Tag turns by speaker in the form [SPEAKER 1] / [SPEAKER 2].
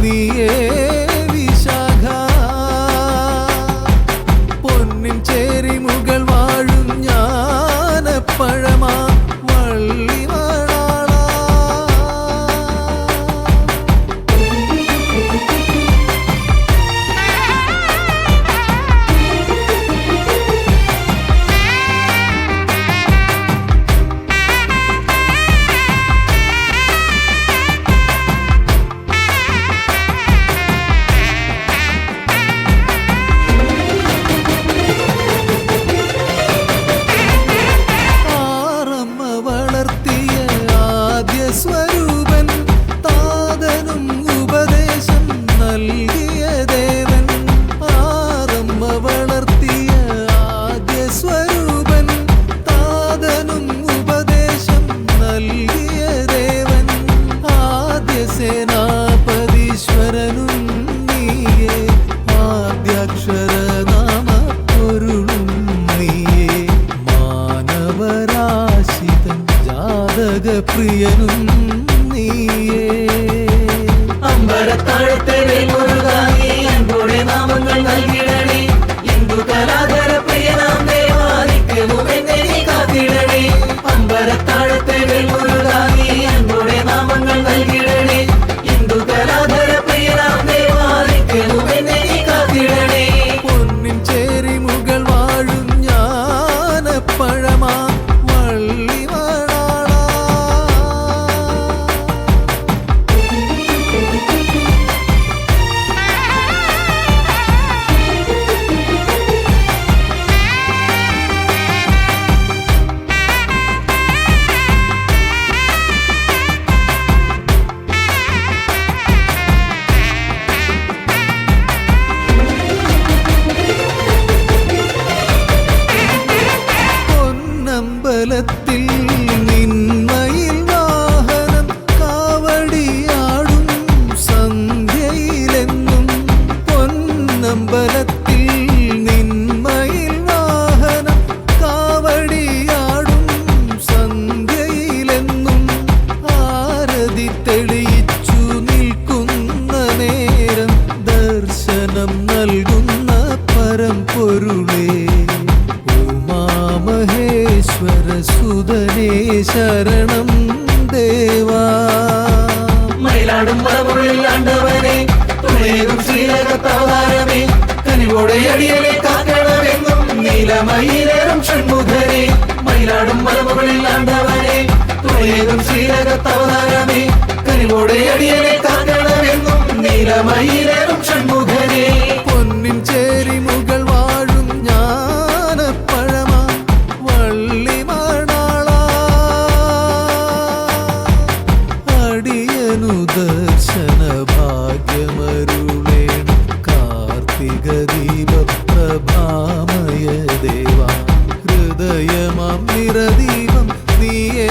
[SPEAKER 1] നീയേ വിശാഖ പൊന്നിൻ ചേരി മുകൾ വാഴും ജ്ഞാനപ്പഴമാ വള്ളി സ്വരൂപൻ താതനും ഉപദേശം നൽകിയ ദേവൻ ആറമ്മ വളർത്തിയ ആദ്യ സ്വരൂപൻ താതനും ഉപദേശം നൽകിയ ദേവൻ ആദ്യ സേനാപതീശ്വരനും നീയേ ആദ്യാക്ഷരനാമ പൊരുളും നീയേ മാനവരാശിതൻ ജാതകപ്രിയനും നീയേ
[SPEAKER 2] അമ്പരത്താഴത്തെ വേൽമുരുകാനീ അൻപോടെ നാമങ്ങൾ നൽകിടണേ ഹിന്ദു കലാധര പ്രിയനാം ദേവാദിത്യവും എന്നെ നീ കാത്തിടണേ അമ്പരത്താഴത്തെ വേൽമുരുകാനീ അൻപോടെ നാമങ്ങൾ നൽകിടണേ ഹിന്ദു കലാധര പ്രിയനാം ദേവാദിത്യവും എന്നെ നീ കാത്തിടണേ
[SPEAKER 1] പൊന്നിൻ ചേരി മുകൾ വാഴും ജ്ഞാനപ്പഴമാ വള്ളി പൊന്നമ്പലത്തിൽ നിന്മയിൽ വാഹനം കാവടിയാടും സന്ധ്യയിലെന്നും പൊന്നമ്പലത്തിൽ നിന്മയിൽ വാഹനം കാവടിയാടും സന്ധ്യയിലെന്നും ആരതി തെളിയിച്ചു നിൽക്കുന്ന നേരം ദർശനം നൽകുന്ന പരമ്പൊരുളേ മഹേശ്വര സുതനേ ശരണം ദേവാ
[SPEAKER 2] മയിലാടും മലമുകളിൽ ആണ്ടവനെ തുണയേകും ശ്രീലകത്തവതാരമേ കനിവോടെ അടിയനെ കാക്കണമെന്നും നീലമയിലേറും ഷൺമുഖനെ മയിലാടും മലമുകളിൽ ആണ്ടവനെ തുണയേകും ശ്രീലകത്തവതാരമേ കനിവോടെ അടിയനെ കാക്കണമെന്നും നീലമയിലേറും ഷൺമുഖനെ
[SPEAKER 1] പൊന്നിൻ ചേരി മുകൾ വാഴും ജ്ഞാനപ്പഴമാ വള്ളി അടിയനു ദർശന ഭാഗ്യമരുളേണം കാർത്തിക ദീപ പ്രഭാമയ ദേവ ഹൃദയമാം നിറദീപം നീയേ